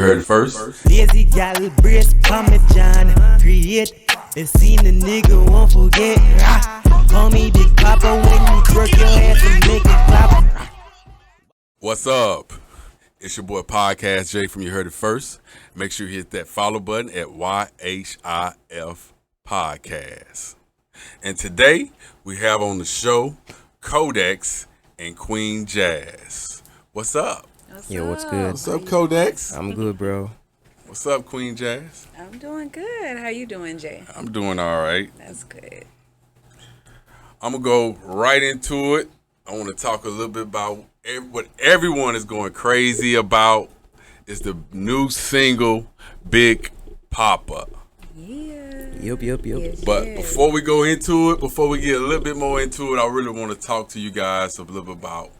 heard it first. Lazy gal brace Parmesan. Create and seen the nigga won't forget. Call me Big Pappa when you twerk your ass and make it clap. What's up? It's your boy Podcast Jay from You Heard It First. Make sure you hit that follow button at YHIF Podcast. And today we have on the show Khoedex and Queen Jazz. What's up? Yo, what's good? What's up, Khoedex? I'm good, bro. What's up, Queen Jazz? I'm doing good. How you doing, Jay? I'm doing all right. That's good. I'm going to go right into it. I want to talk a little bit about what everyone is going crazy about. Is the new single, Big Pappa. Yeah. Yup. Yes, But yes. before we go into it, before we get a little bit more into it, I really want to talk to you guys a little bit about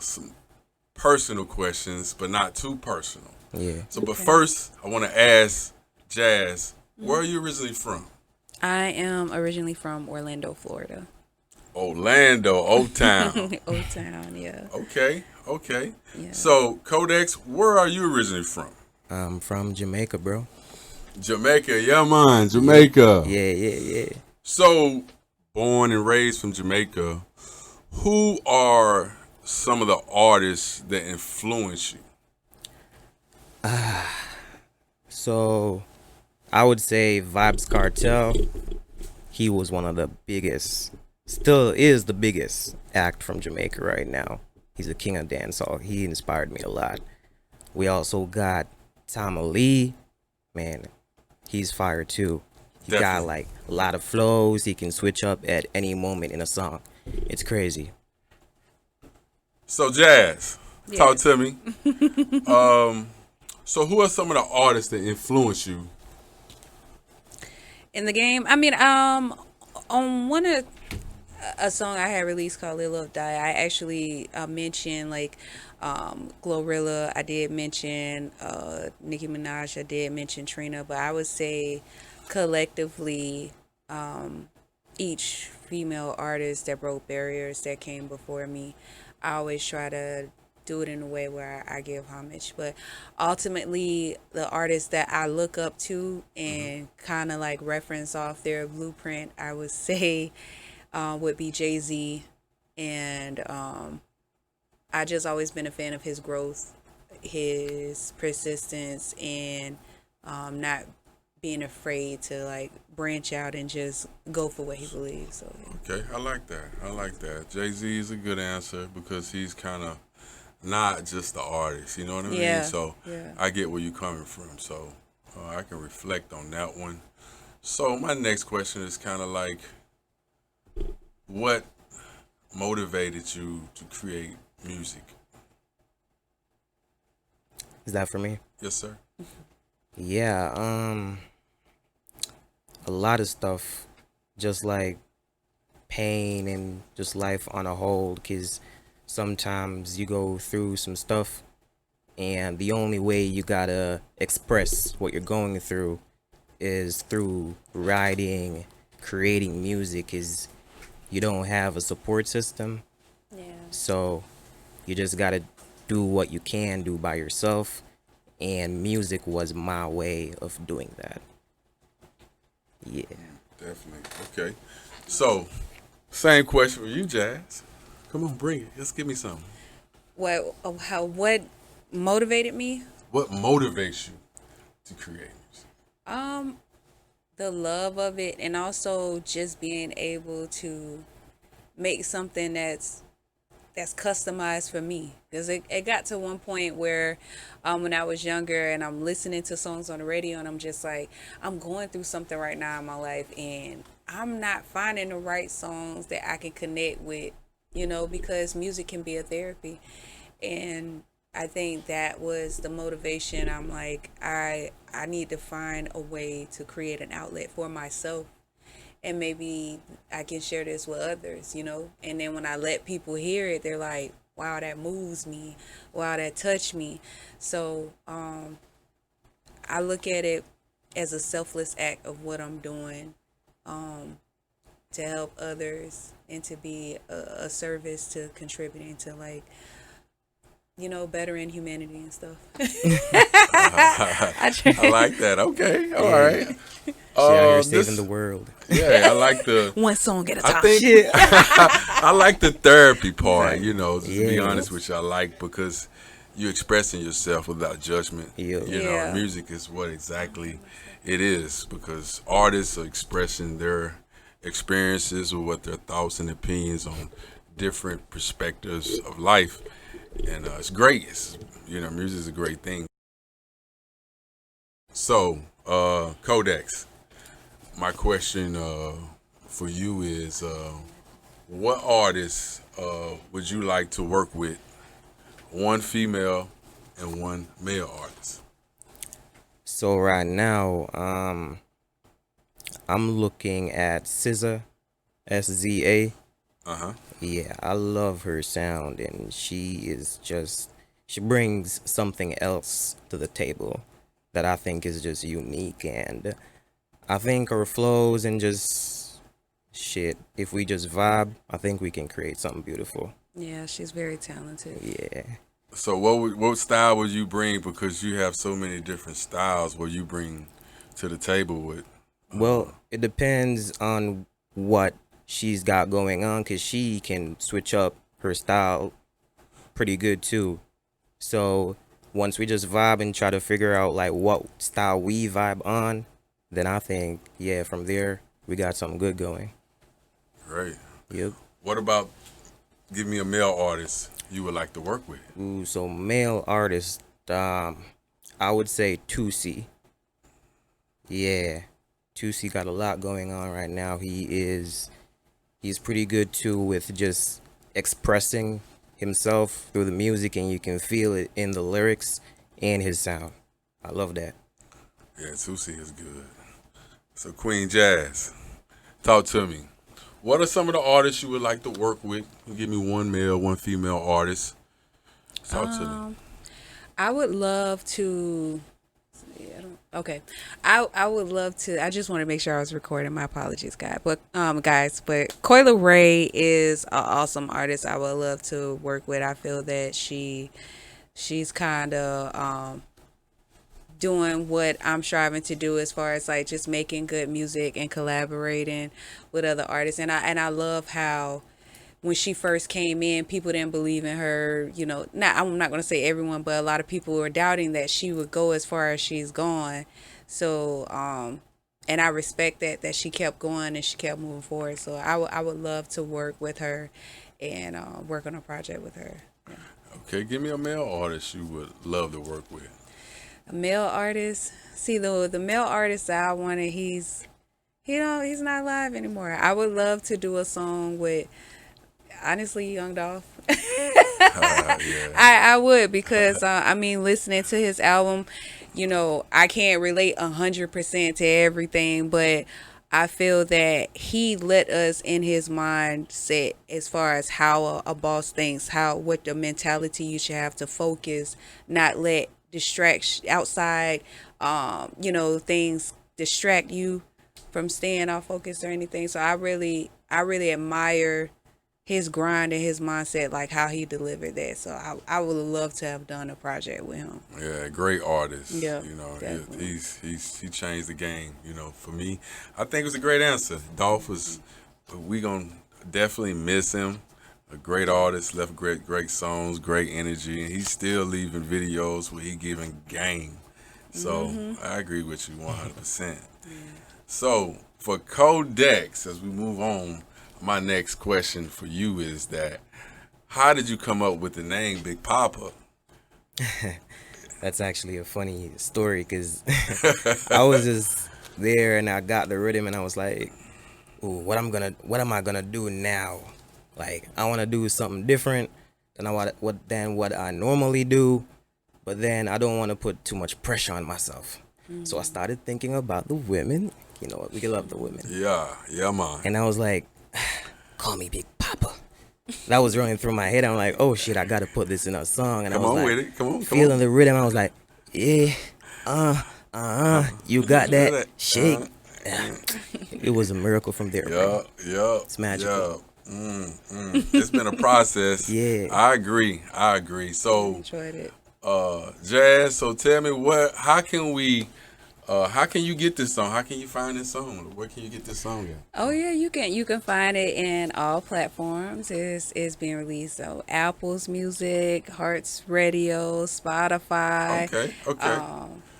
some personal questions, but not too personal. Yeah. So, but first, I want to ask Jazz, where are you originally from? I am originally from Orlando, Florida. Orlando, Old Town. Old Town, yeah. Okay. Yeah. So, Khoedex, where are you originally from? I'm from Jamaica, bro. Jamaica, yeah, man, Jamaica. Yeah. So, born and raised from Jamaica, who are some of the artists that influence you? So, I would say Vibes Cartel. He was one of the biggest, still is the biggest act from Jamaica right now. He's the king of dancehall. He inspired me a lot. We also got Tom Lee. Man, he's fire too. He got Definitely. like a lot of flows. He can switch up at any moment in a song. It's crazy. So, Jazz, Yeah. talk to me. So who are some of the artists that influence you? In the game, I mean, on one of a song I had released called "Lil Love Die," I actually mentioned like Glorilla. I did mention Nicki Minaj. I did mention Trina, but I would say collectively, each female artist that broke barriers that came before me, I always try to do it in a way where I give homage. But ultimately, the artists that I look up to and kind of like reference off their blueprint, I would say would be Jay-Z. And I just always been a fan of his growth, his persistence, and not being afraid to like branch out and just go for what he believes. So yeah. Okay, I like that. Jay-Z is a good answer because he's kind of not just the artist, you know what I mean? Yeah, So yeah. I get where you're coming from. So I can reflect on that one. So my next question is kind of like, what motivated you to create music? Is that for me? Yes, sir. Yeah, a lot of stuff, just like pain and just life on a whole, because sometimes you go through some stuff and the only way you gotta express what you're going through is through writing, creating music, is you don't have a support system, Yeah. so you just gotta do what you can do by yourself, and music was my way of doing that. Yeah. Definitely. Okay. So, same question for you, Jazz. Come on, bring it. Just give me something. What motivated me? What motivates you to create music? The love of it, and also just being able to make something that's customized for me. Because it got to one point where when I was younger and I'm listening to songs on the radio and I'm just like, I'm going through something right now in my life and I'm not finding the right songs that I can connect with, because music can be a therapy. And I think that was the motivation. I'm like, I need to find a way to create an outlet for myself. And maybe I can share this with others, And then when I let people hear it, they're like, wow, that moves me. Wow, that touched me. So I look at it as a selfless act of what I'm doing to help others and to be a service to contributing to like bettering humanity and stuff. I like that. Okay, all right. She out here saving this- the world. Yeah, I like the. One song at a time. I think I like the therapy part. To be Yeah. honest with you, I like because you're expressing yourself without judgment. Yeah. Yeah. Music is what exactly it is because artists are expressing their experiences or what their thoughts and opinions on different perspectives of life, and it's great. Music is a great thing. So, Khoedex, my question for you is, what artists would you like to work with? One female and one male artist. So right now, I'm looking at SZA, SZA. Yeah, I love her sound, and she brings something else to the table that I think is just unique, and I think her flows and just shit, if we just vibe, I think we can create something beautiful. Yeah, she's very talented. Yeah. So what style would you bring? Because you have so many different styles. What you bring to the table with? Well, it depends on what she's got going on, because she can switch up her style pretty good too. So once we just vibe and try to figure out like what style we vibe on, then I think, yeah, from there we got something good going. Great. Yep. What about give me a male artist you would like to work with? Ooh, so male artist, I would say Tusi. Yeah, Tusi got a lot going on right now. He's pretty good too with just expressing himself through the music, and you can feel it in the lyrics and his sound. I love that. Yeah, Tusi is good. So Queen Jazz, talk to me. What are some of the artists you would like to work with? Give me one male, one female artist. Talk to me. I would love to. I would love to. I just want to make sure I was recording. My apologies, guys. But Coyle Ray is an awesome artist. I would love to work with. I feel that she's kind of doing what I'm striving to do as far as like just making good music and collaborating with other artists. And I love how when she first came in, people didn't believe in her. I'm not going to say everyone, but a lot of people were doubting that she would go as far as she's gone. So, and I respect that she kept going and she kept moving forward. So I would love to work with her and work on a project with her. Yeah. Okay, give me a male artist you would love to work with. A male artist. See, the male artist that I wanted, he's not alive anymore. I would love to do a song with, honestly, Young Dolph. Yeah. I would, because listening to his album, I can't relate 100% to everything, but I feel that he let us in his mindset as far as how a boss thinks, what the mentality you should have to focus, not let outside things distract you from staying off focus or anything. So I really admire his grind and his mindset, like how he delivered that. So I would love to have done a project with him. Yeah, great artist. Yeah, He changed the game. For me, I think it was a great answer. Dolph we gonna definitely miss him. A great artist, left great songs, great energy, and he's still leaving videos where he giving game. So I agree with you 100%. So for Khoedex, as we move on, my next question for you is that how did you come up with the name Big Pappa? That's actually a funny story, because I was just there and I got the rhythm and I was like, ooh, what am I gonna do now? Like, I want to do something different than what I normally do, but then I don't want to put too much pressure on myself. So I started thinking about the women. You know what? We love the women. Yeah, man. And I was like, call me Big Pappa. That was running through my head. I'm like, oh shit, I gotta put this in a song. And Come I was on like, with it. Come on. feeling the rhythm. I was like, yeah, you got that shake. It was a miracle from there, bro. Yeah. It's magical. It's been a process. Yeah. I agree. So, Enjoyed it. Jazz, so tell me how can you get this song? How can you find this song? Where can you get this song at? Oh yeah, you can find it in all platforms. It's being released. So Apple's Music, Hearts Radio, Spotify. Okay.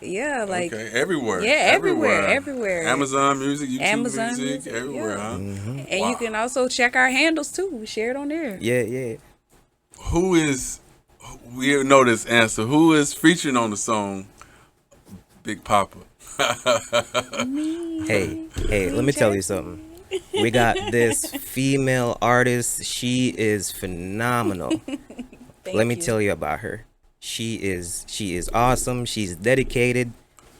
Yeah, like everywhere. Yeah, everywhere. Amazon Music, YouTube Amazon Music, everywhere, yeah. huh? And you can also check our handles too. We share it on there. Yeah. We know this answer. Who is featuring on the song Big Pappa? Hey, let me tell you something. We got this female artist. She is phenomenal. Let me tell you about her. She is awesome. She's dedicated.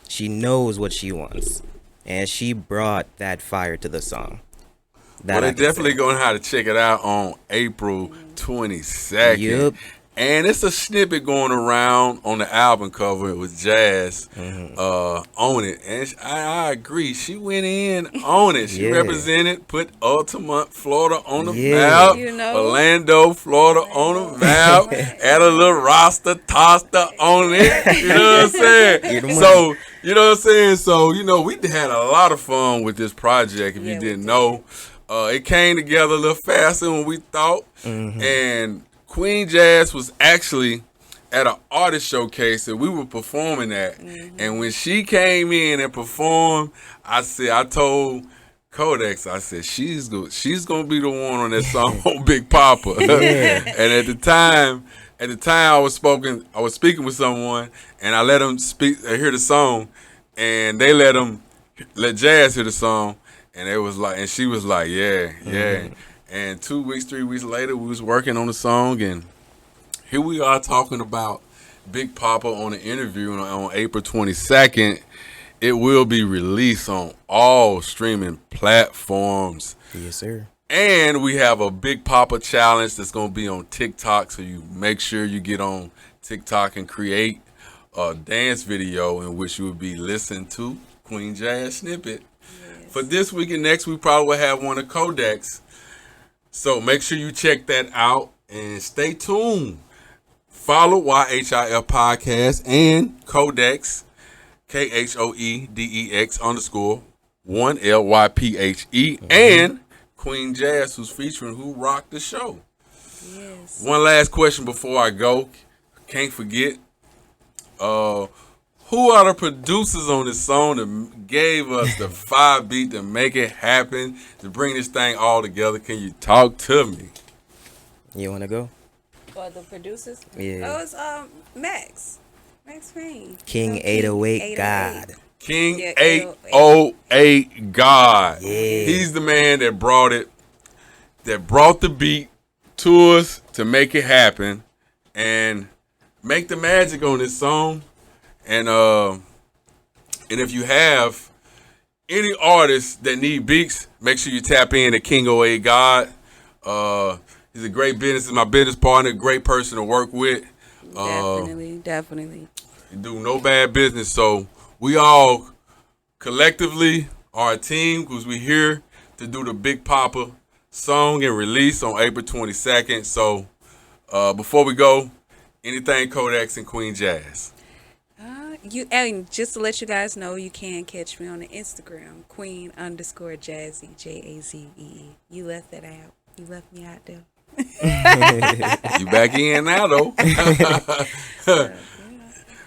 She knows what she wants. And she brought that fire to the song. Well, they're definitely going to have to check it out on April 22nd. Yep. And it's a snippet going around on the album cover with Jazz on it. And I agree. She went in on it. She represented, put Altamont, Florida on the map. You know. Orlando, Florida on the map. Add a little Rasta Tosta on it. You know what I'm saying? So, you know what I'm saying? So, we had a lot of fun with this project, if you didn't know. It came together a little faster than we thought. And Queen Jazz was actually at an artist showcase that we were performing at. And when she came in and performed, I told Khoedex, I said, she's gonna be the one on that song on Big Pappa. And at the time I was speaking with someone, and I let them hear the song, and they let Jazz hear the song, and she was like, yeah. And 2 weeks, 3 weeks later, we was working on the song, and here we are talking about Big Pappa on an interview on April 22nd. It will be released on all streaming platforms. Yes, sir. And we have a Big Pappa challenge that's going to be on TikTok, so you make sure you get on TikTok and create a dance video in which you will be listening to Queen Jazz snippet. Yes. For this week and next, we probably will have one of Khoedex. So make sure you check that out and stay tuned. Follow YHIF Podcast and Khoedex, KHOEDEX _1LYPHE, and Queen Jazz, who's featuring, who rocked the show. Yes. One last question before I go. Can't forget. Who are the producers on this song that gave us the 5 beat to make it happen, to bring this thing all together? Can you talk to me? You want to go? For the producers? Yeah. Oh, it's Max Payne. King 808 God. King 808 God. Yeah. He's the man that brought the beat to us to make it happen and make the magic on this song. And if you have any artists that need beats, make sure you tap in to King 08 God. He's a great business. He's my business partner, great person to work with. Definitely. He do no bad business. So we all collectively are a team because we're here to do the Big Pappa song and release on April 22nd. So before we go, anything Khoedex and Queen Jazz? And just to let you guys know, you can catch me on the Instagram, Queen_Jazzy, JAZEE. You left that out. You left me out there. You back in now though.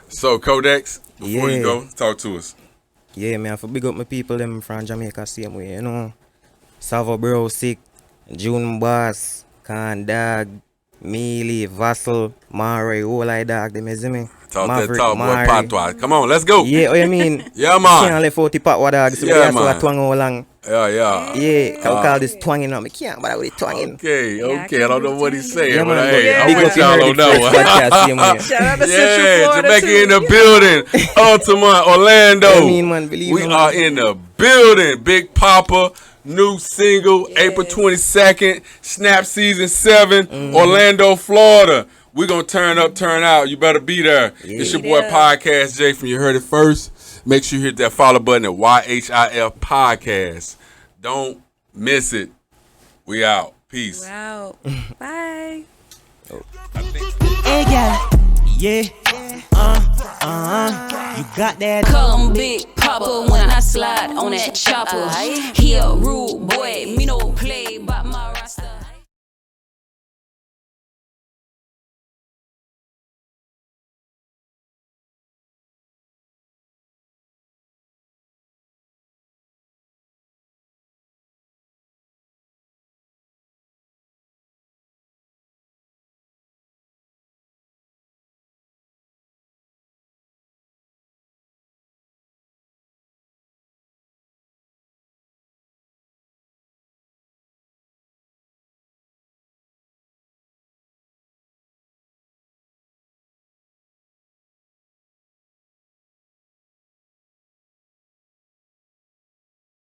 So Khoedex, before you go, talk to us. Yeah, man, for big up my people them from Jamaica same way, Savo Bro Sick, June Boss, Khan Dog, Mealy, Vassal, Mare, all like dog, them is me. Talk Maverick, that talk, boy, patois. Come on, let's go. Yeah, what you mean? Yeah, man. Can't let 40 pot what dog, so yeah, man. So twang all along. Yeah. Yeah, I call this twanging on me. Can't, but I with twanging. Okay. I don't know what he's saying, yeah, but man, hey, I want y'all on that one. Shout out to Central Florida Jamaica in the building. Altamont, Orlando. I mean, man, believe we are in the building. Big Pappa. New single, April 22nd, Snap Season 7, Orlando, Florida. We're going to turn up, turn out. You better be there. Yeah. It's your boy Podcast Jay from You Heard It First. Make sure you hit that follow button at YHIF Podcast. Don't miss it. We out. Peace. We're out. Bye. Hey, yeah, yeah, you got that. Call him Big Papa when I slide on that chopper. He a rude boy, me no